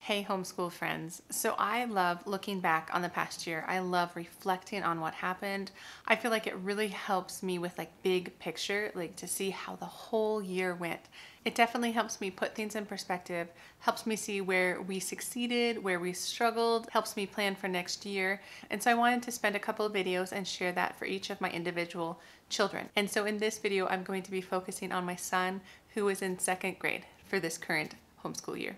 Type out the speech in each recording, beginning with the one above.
Hey, homeschool friends. So I love looking back on the past year. I love reflecting on what happened. I feel like it really helps me with like big picture, like to see how the whole year went. It definitely helps me put things in perspective, helps me see where we succeeded, where we struggled, helps me plan for next year. And so I wanted to spend a couple of videos and share that for each of my individual children. And so in this video, I'm going to be focusing on my son who is in second grade for this current homeschool year.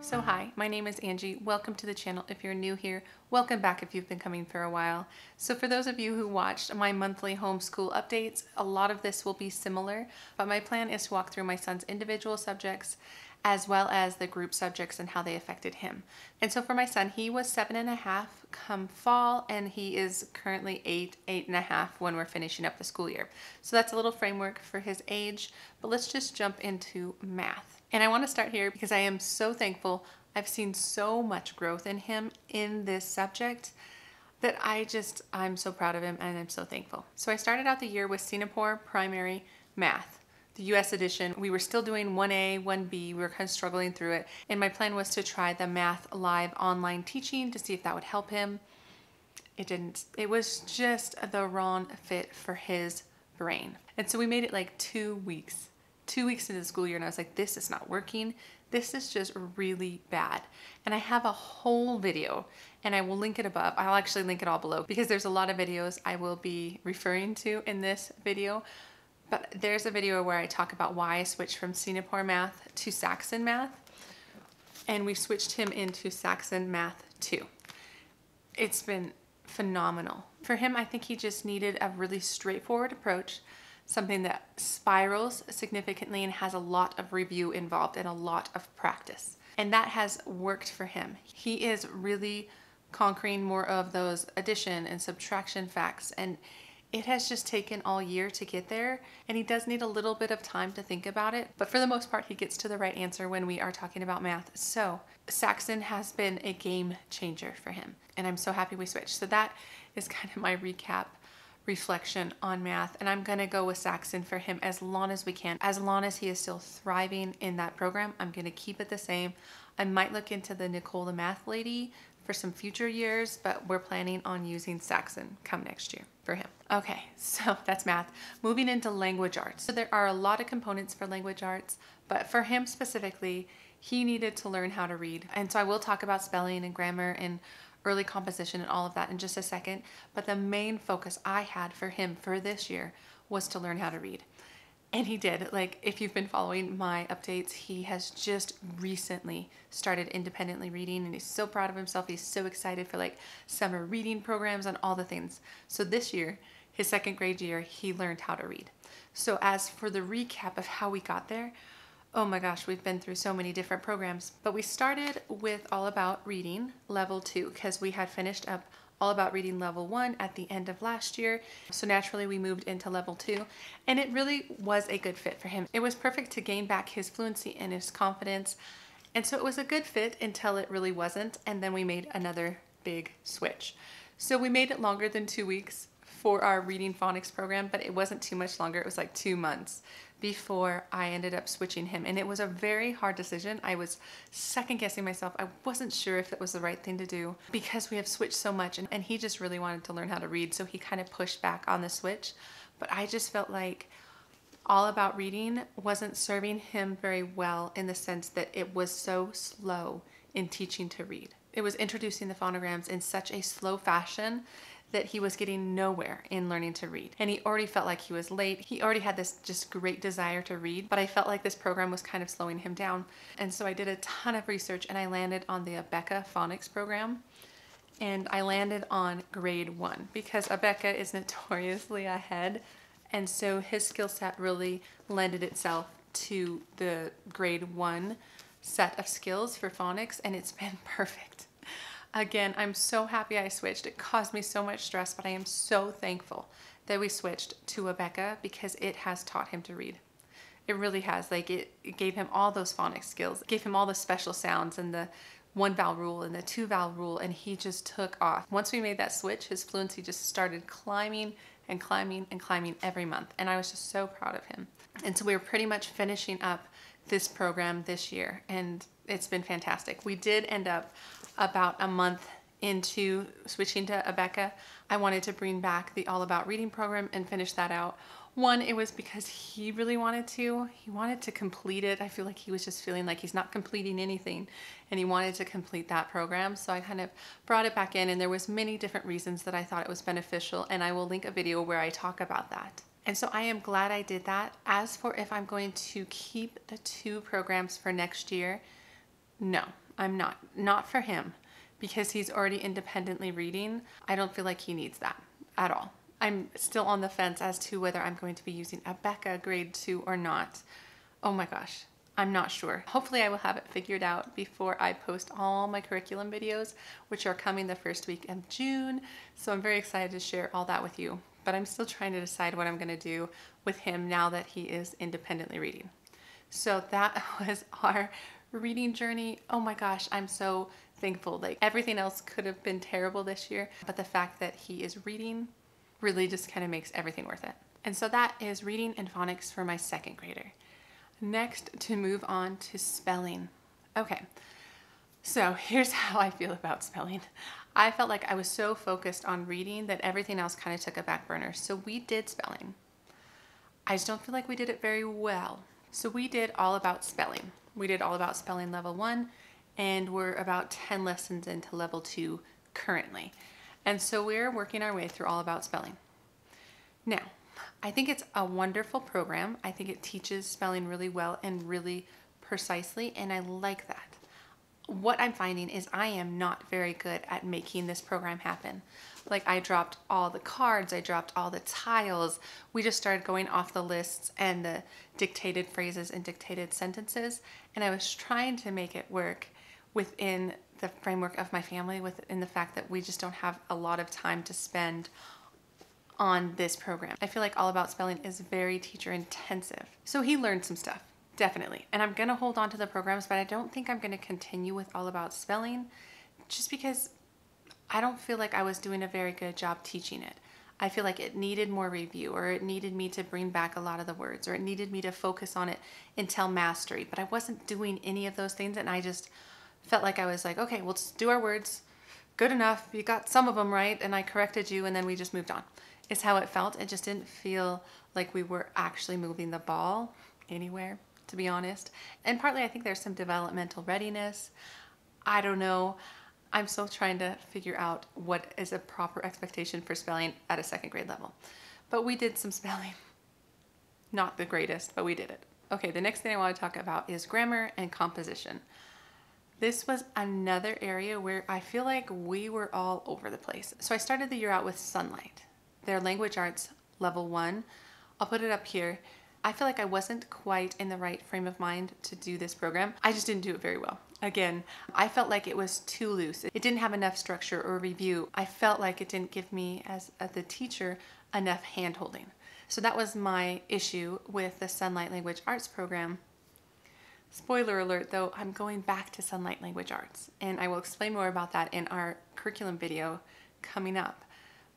So hi, my name is Angie. Welcome to the channel if you're new here. Welcome back if you've been coming for a while. So for those of you who watched my monthly homeschool updates, a lot of this will be similar, but my plan is to walk through my son's individual subjects as well as the group subjects and how they affected him. And so for my son, he was 7.5 come fall, and he is currently 8.5 when we're finishing up the school year. So that's a little framework for his age, but let's just jump into math. And I want to start here because I am so thankful. I've seen so much growth in him in this subject that I'm so proud of him and I'm so thankful. So I started out the year with Singapore Primary Math. The US edition, we were still doing 1A, 1B, we were kind of struggling through it. And my plan was to try the Math Live online teaching to see if that would help him. It didn't. It was just the wrong fit for his brain. And so we made it like 2 weeks. 2 weeks into the school year, and I was like, this is not working. This is just really bad. And I have a whole video, and I will link it above. I'll actually link it all below because there's a lot of videos I will be referring to in this video. But there's a video where I talk about why I switched from Singapore Math to Saxon Math, and we switched him into Saxon Math 2. It's been phenomenal. For him, I think he just needed a really straightforward approach, something that spirals significantly and has a lot of review involved and a lot of practice. And that has worked for him. He is really conquering more of those addition and subtraction facts, and it has just taken all year to get there, and he does need a little bit of time to think about it, but for the most part he gets to the right answer when we are talking about math. So Saxon has been a game changer for him, and I'm so happy we switched. So that is kind of my recap reflection on math, and I'm gonna go with Saxon for him as long as we can. As long as he is still thriving in that program, I'm gonna keep it the same. I might look into the Nicole the Math Lady for some future years, but we're planning on using Saxon come next year for him. Okay, so that's math. Moving into language arts. So there are a lot of components for language arts, but for him specifically, he needed to learn how to read. And so I will talk about spelling and grammar and early composition and all of that in just a second, but the main focus I had for him for this year was to learn how to read. And he did. Like, if you've been following my updates, he has just recently started independently reading, and he's so proud of himself. He's so excited for like summer reading programs and all the things. So this year, his second grade year, he learned how to read. So as for the recap of how we got there, oh my gosh, we've been through so many different programs, but we started with All About Reading Level 2 because we had finished up All About Reading Level 1 at the end of last year. So naturally we moved into Level 2, and it really was a good fit for him. It was perfect to gain back his fluency and his confidence. And so it was a good fit until it really wasn't, and then we made another big switch. So we made it longer than 2 weeks for our reading phonics program, but it wasn't too much longer. It was like 2 months before I ended up switching him. And it was a very hard decision. I was second guessing myself. I wasn't sure if it was the right thing to do because we have switched so much, and he just really wanted to learn how to read. So he kind of pushed back on the switch, but I just felt like All About Reading wasn't serving him very well in the sense that it was so slow in teaching to read. It was introducing the phonograms in such a slow fashion that he was getting nowhere in learning to read. And he already felt like he was late. He already had this just great desire to read, but I felt like this program was kind of slowing him down. And so I did a ton of research, and I landed on the Abeka phonics program. And I landed on grade 1 because Abeka is notoriously ahead. And so his skill set really lended itself to the grade 1 set of skills for phonics, and it's been perfect. Again, I'm so happy I switched. It caused me so much stress, but I am so thankful that we switched to Abeka because it has taught him to read. It really has. Like, it gave him all those phonics skills. It gave him all the special sounds and the 1 vowel rule and the 2 vowel rule, and he just took off. Once we made that switch, his fluency just started climbing and climbing every month. And I was just so proud of him. And so we were pretty much finishing up this program this year, and it's been fantastic. We did end up about a month into switching to Abeka. I wanted to bring back the All About Reading program and finish that out. One, it was because he really wanted to. He wanted to complete it. I feel like he was just feeling like he's not completing anything, and he wanted to complete that program. So I kind of brought it back in, and there was many different reasons that I thought it was beneficial, and I will link a video where I talk about that. And so I am glad I did that. As for if I'm going to keep the 2 programs for next year, no, I'm not. Not for him, because he's already independently reading. I don't feel like he needs that at all. I'm still on the fence as to whether I'm going to be using Abeka grade 2 or not. Oh my gosh, I'm not sure. Hopefully I will have it figured out before I post all my curriculum videos, which are coming the first week of June. So I'm very excited to share all that with you. But I'm still trying to decide what I'm going to do with him now that he is independently reading. So that was our reading journey. Oh my gosh, I'm so thankful. Like, everything else could have been terrible this year, but the fact that he is reading really just kind of makes everything worth it. And so that is reading and phonics for my 2nd grader. Next, to move on to spelling. Okay, so here's how I feel about spelling. I felt like I was so focused on reading that everything else kind of took a back burner. So we did spelling. I just don't feel like we did it very well. So we did All About Spelling. We did All About Spelling level 1, and we're about 10 lessons into level 2 currently. And so we're working our way through All About Spelling. Now, I think it's a wonderful program. I think it teaches spelling really well and really precisely, and I like that. What I'm finding is I am not very good at making this program happen. Like, I dropped all the cards, I dropped all the tiles. We just started going off the lists and the dictated phrases and dictated sentences, and I was trying to make it work within the framework of my family, within the fact that we just don't have a lot of time to spend on this program. I feel like All About Spelling is very teacher intensive. So he learned some stuff, definitely. And I'm gonna hold on to the programs, but I don't think I'm gonna continue with All About Spelling, just because I don't feel like I was doing a very good job teaching it. I feel like it needed more review, or it needed me to bring back a lot of the words, or it needed me to focus on it until mastery, but I wasn't doing any of those things, and I just felt like I was like, okay, we'll just do our words. Good enough. You got some of them right, and I corrected you, and then we just moved on. It's how it felt. It just didn't feel like we were actually moving the ball anywhere, to be honest. And partly I think there's some developmental readiness. I don't know. I'm still trying to figure out what is a proper expectation for spelling at a 2nd grade level. But we did some spelling. Not the greatest, but we did it. Okay, the next thing I want to talk about is grammar and composition. This was another area where I feel like we were all over the place. So I started the year out with Sunlight, their language arts level 1. I'll put it up here. I feel like I wasn't quite in the right frame of mind to do this program. I just didn't do it very well. Again, I felt like it was too loose. It didn't have enough structure or review. I felt like it didn't give me, as the teacher, enough hand-holding. So that was my issue with the Sunlight Language Arts program. Spoiler alert though, I'm going back to Sunlight Language Arts, and I will explain more about that in our curriculum video coming up.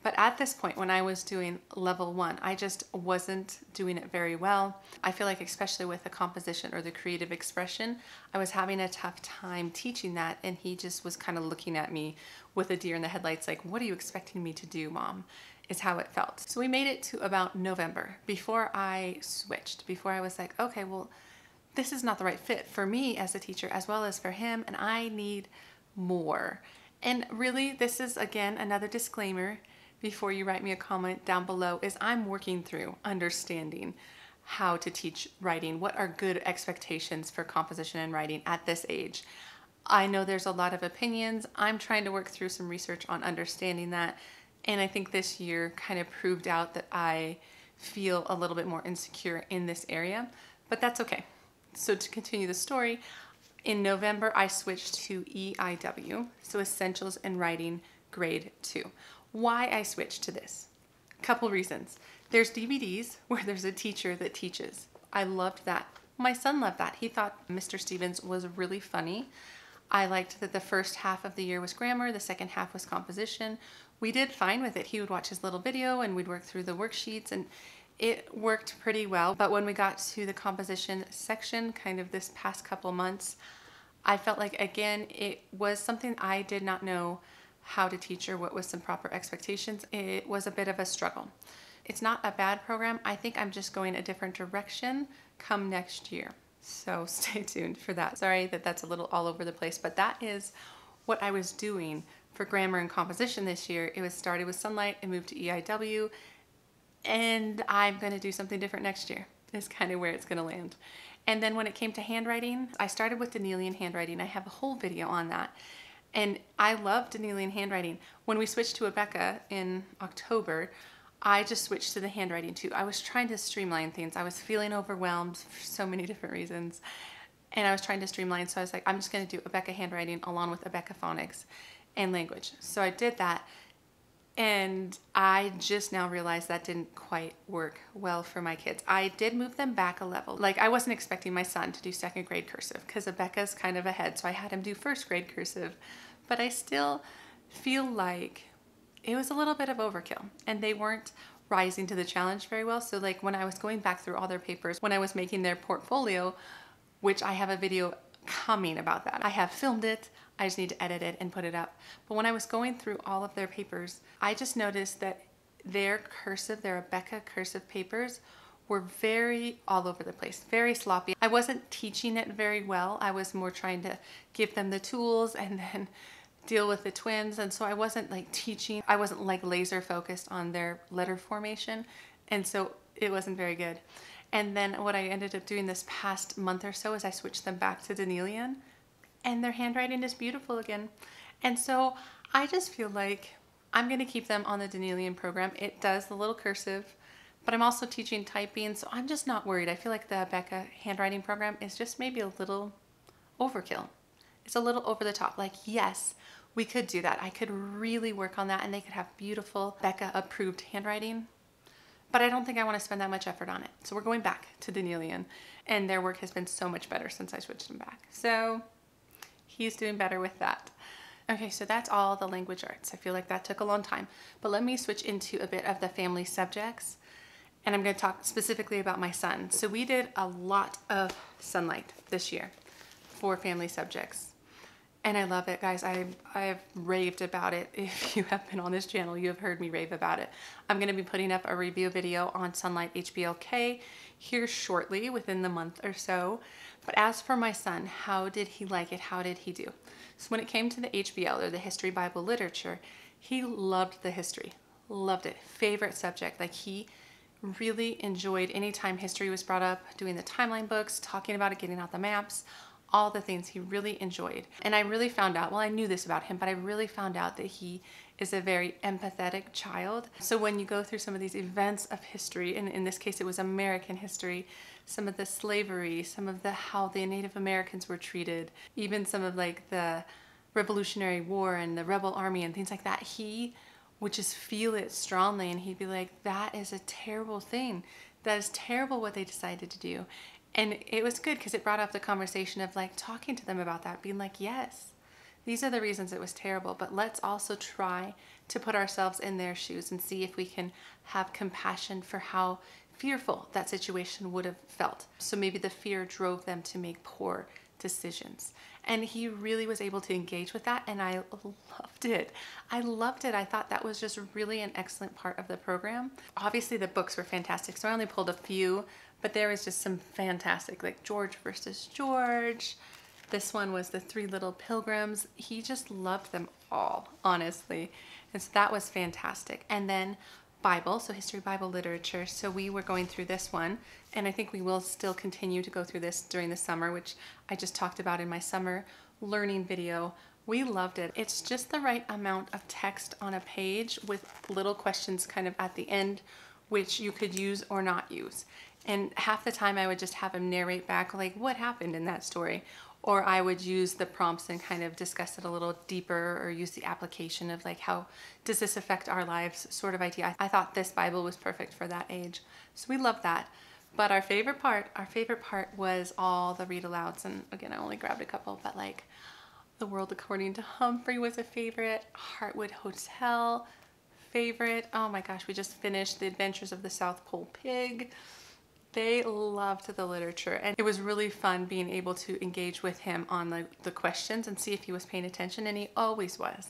But at this point, when I was doing level 1, I just wasn't doing it very well. I feel like, especially with the composition or the creative expression, I was having a tough time teaching that, and he just was kind of looking at me with a deer in the headlights like, what are you expecting me to do, Mom? Is how it felt. So we made it to about November before I switched, before I was like, okay, well, this is not the right fit for me as a teacher as well as for him, and I need more. And really, this is, again, another disclaimer before you write me a comment down below, is I'm working through understanding how to teach writing. What are good expectations for composition and writing at this age? I know there's a lot of opinions. I'm trying to work through some research on understanding that, and I think this year kind of proved out that I feel a little bit more insecure in this area, but that's okay. So to continue the story, in November, I switched to EIW, so Essentials in Writing Grade 2. Why I switched to this? Couple reasons. There's DVDs where there's a teacher that teaches. I loved that. My son loved that. He thought Mr. Stevens was really funny. I liked that the first half of the year was grammar, the second half was composition. We did fine with it. He would watch his little video and we'd work through the worksheets, and it worked pretty well. But when we got to the composition section, kind of this past couple months, I felt like, again, it was something I did not know how to teach or what was some proper expectations. It was a bit of a struggle. It's not a bad program. I think I'm just going a different direction come next year. So stay tuned for that. Sorry that that's a little all over the place, but that is what I was doing for grammar and composition this year. It was started with Sunlight and moved to EIW, and I'm going to do something different next year is kind of where it's going to land. And then when it came to handwriting, I started with Danielian handwriting. I have a whole video on that. And I love Danielian handwriting. When we switched to Abeka in October, I just switched to the handwriting too. I was trying to streamline things. I was feeling overwhelmed for so many different reasons. And I was trying to streamline. So I was like, I'm just going to do Abeka handwriting along with Abeka phonics and language. So I did that. And I just now realized that didn't quite work well for my kids. I did move them back a level. Like, I wasn't expecting my son to do second grade cursive because Abeka's kind of ahead. So I had him do first grade cursive. But I still feel like it was a little bit of overkill and they weren't rising to the challenge very well. So like when I was going back through all their papers, when I was making their portfolio, which I have a video coming about that. I have filmed it. I just need to edit it and put it up. But when I was going through all of their papers, I just noticed that their cursive, their Abeka cursive papers were very all over the place, very sloppy. I wasn't teaching it very well. I was more trying to give them the tools and then deal with the twins. And so I wasn't like teaching. I wasn't like laser focused on their letter formation. And so it wasn't very good. And then what I ended up doing this past month or so is I switched them back to Danielian, and their handwriting is beautiful again. And so I just feel like I'm going to keep them on the Danielian program. It does the little cursive, but I'm also teaching typing, so I'm just not worried. I feel like the Abeka handwriting program is just maybe a little overkill. It's a little over the top. Like, yes, we could do that. I could really work on that and they could have beautiful Abeka approved handwriting. But I don't think I want to spend that much effort on it. So we're going back to Danielian, and their work has been so much better since I switched him back. So he's doing better with that. Okay, so that's all the language arts. I feel like that took a long time, but let me switch into a bit of the family subjects, and I'm going to talk specifically about my son. So we did a lot of Sunlight this year for family subjects. And I love it, guys. I've raved about it. If you have been on this channel, you have heard me rave about it. I'm going to be putting up a review video on Sunlight HBLK here shortly, within the month or so. But as for my son, how did he like it? How did he do? So when it came to the HBL, or the History Bible Literature, he loved the history. Loved it. Favorite subject. Like, he really enjoyed any time history was brought up, doing the timeline books, talking about it, getting out the maps, all the things he really enjoyed. And I really found out, well, I knew this about him, but I really found out that he is a very empathetic child. So when you go through some of these events of history, and in this case it was American history, some of the slavery, some of the how the Native Americans were treated, even some of like the Revolutionary War and the rebel army and things like that, he would just feel it strongly, and he'd be like, that is a terrible thing. That is terrible what they decided to do. And it was good because it brought up the conversation of like talking to them about that, being like, yes, these are the reasons it was terrible, but let's also try to put ourselves in their shoes and see if we can have compassion for how fearful that situation would have felt. So maybe the fear drove them to make poor decisions. And he really was able to engage with that, and I loved it. I loved it. I thought that was just really an excellent part of the program. Obviously the books were fantastic, so I only pulled a few, but there was just some fantastic, like George versus George. This one was the Three Little Pilgrims. He just loved them all, honestly. And so that was fantastic. And then Bible, so History Bible Literature. So we were going through this one, and I think we will still continue to go through this during the summer, which I just talked about in my summer learning video. We loved it. It's just the right amount of text on a page with little questions kind of at the end, which you could use or not use. And half the time I would just have him narrate back like what happened in that story. Or I would use the prompts and kind of discuss it a little deeper, or use the application of like, how does this affect our lives sort of idea. I thought this Bible was perfect for that age. So we love that. But our favorite part was all the read alouds. And again, I only grabbed a couple, but like The World According to Humphrey was a favorite. Heartwood Hotel, favorite. Oh my gosh, we just finished The Adventures of the South Pole Pig. They loved the literature, and it was really fun being able to engage with him on the questions and see if he was paying attention, and he always was.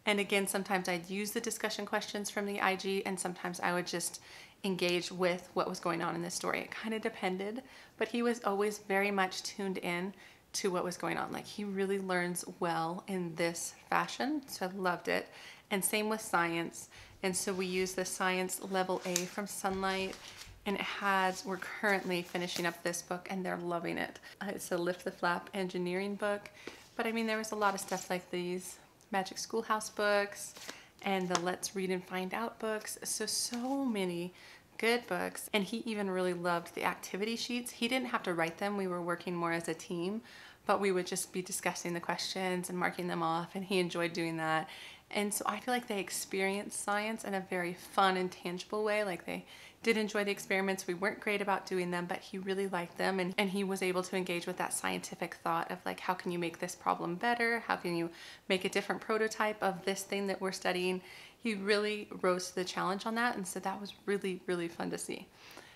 And again, sometimes I'd use the discussion questions from the IG, and sometimes I would just engage with what was going on in the story. It kind of depended, but he was always very much tuned in to what was going on. Like, he really learns well in this fashion, so I loved it. And same with science. And so we use the Science Level A from Sunlight, and it has, we're currently finishing up this book and they're loving it. It's a Lift the Flap engineering book, but I mean, there was a lot of stuff like these Magic Schoolhouse books and the Let's Read and Find Out books. So many good books. And he even really loved the activity sheets. He didn't have to write them. We were working more as a team, but we would just be discussing the questions and marking them off, and he enjoyed doing that. And so I feel like they experienced science in a very fun and tangible way. Like, they did enjoy the experiments. We weren't great about doing them, but he really liked them, and he was able to engage with that scientific thought of like, how can you make this problem better? How can you make a different prototype of this thing that we're studying? He really rose to the challenge on that, and so that was really, really fun to see.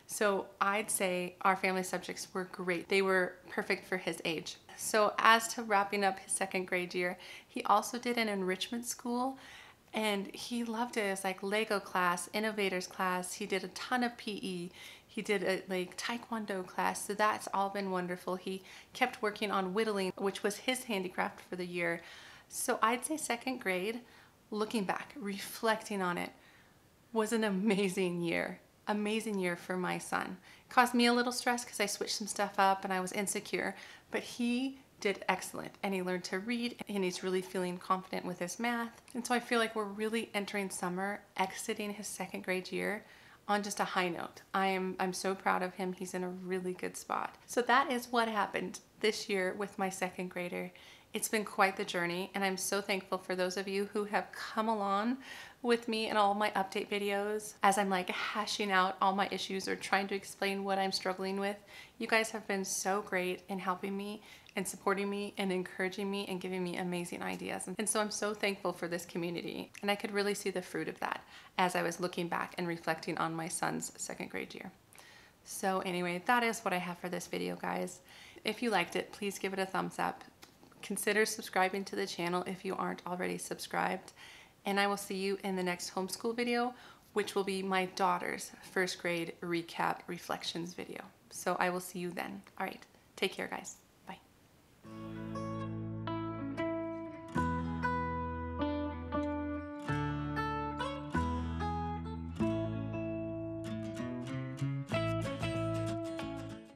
So I'd say our family subjects were great. They were perfect for his age. So as to wrapping up his second grade year, he also did an enrichment school, and he loved it. It was like Lego class, innovators class. He did a ton of PE. He did a Taekwondo class. So that's all been wonderful. He kept working on whittling, which was his handicraft for the year. So I'd say second grade, looking back, reflecting on it, was an amazing year. Amazing year for my son. It caused me a little stress because I switched some stuff up and I was insecure, but he did excellent, and he learned to read, and he's really feeling confident with his math. And so I feel like we're really entering summer, exiting his second grade year on just a high note. I'm so proud of him. He's in a really good spot. So that is what happened this year with my second grader. It's been quite the journey, and I'm so thankful for those of you who have come along with me in all my update videos as I'm like hashing out all my issues or trying to explain what I'm struggling with. You guys have been so great in helping me and supporting me and encouraging me and giving me amazing ideas. And so I'm so thankful for this community, and I could really see the fruit of that as I was looking back and reflecting on my son's second grade year. So anyway, that is what I have for this video, guys. If you liked it, please give it a thumbs up. Consider subscribing to the channel if you aren't already subscribed. And I will see you in the next homeschool video, which will be my daughter's first grade recap reflections video. So I will see you then. All right, take care, guys.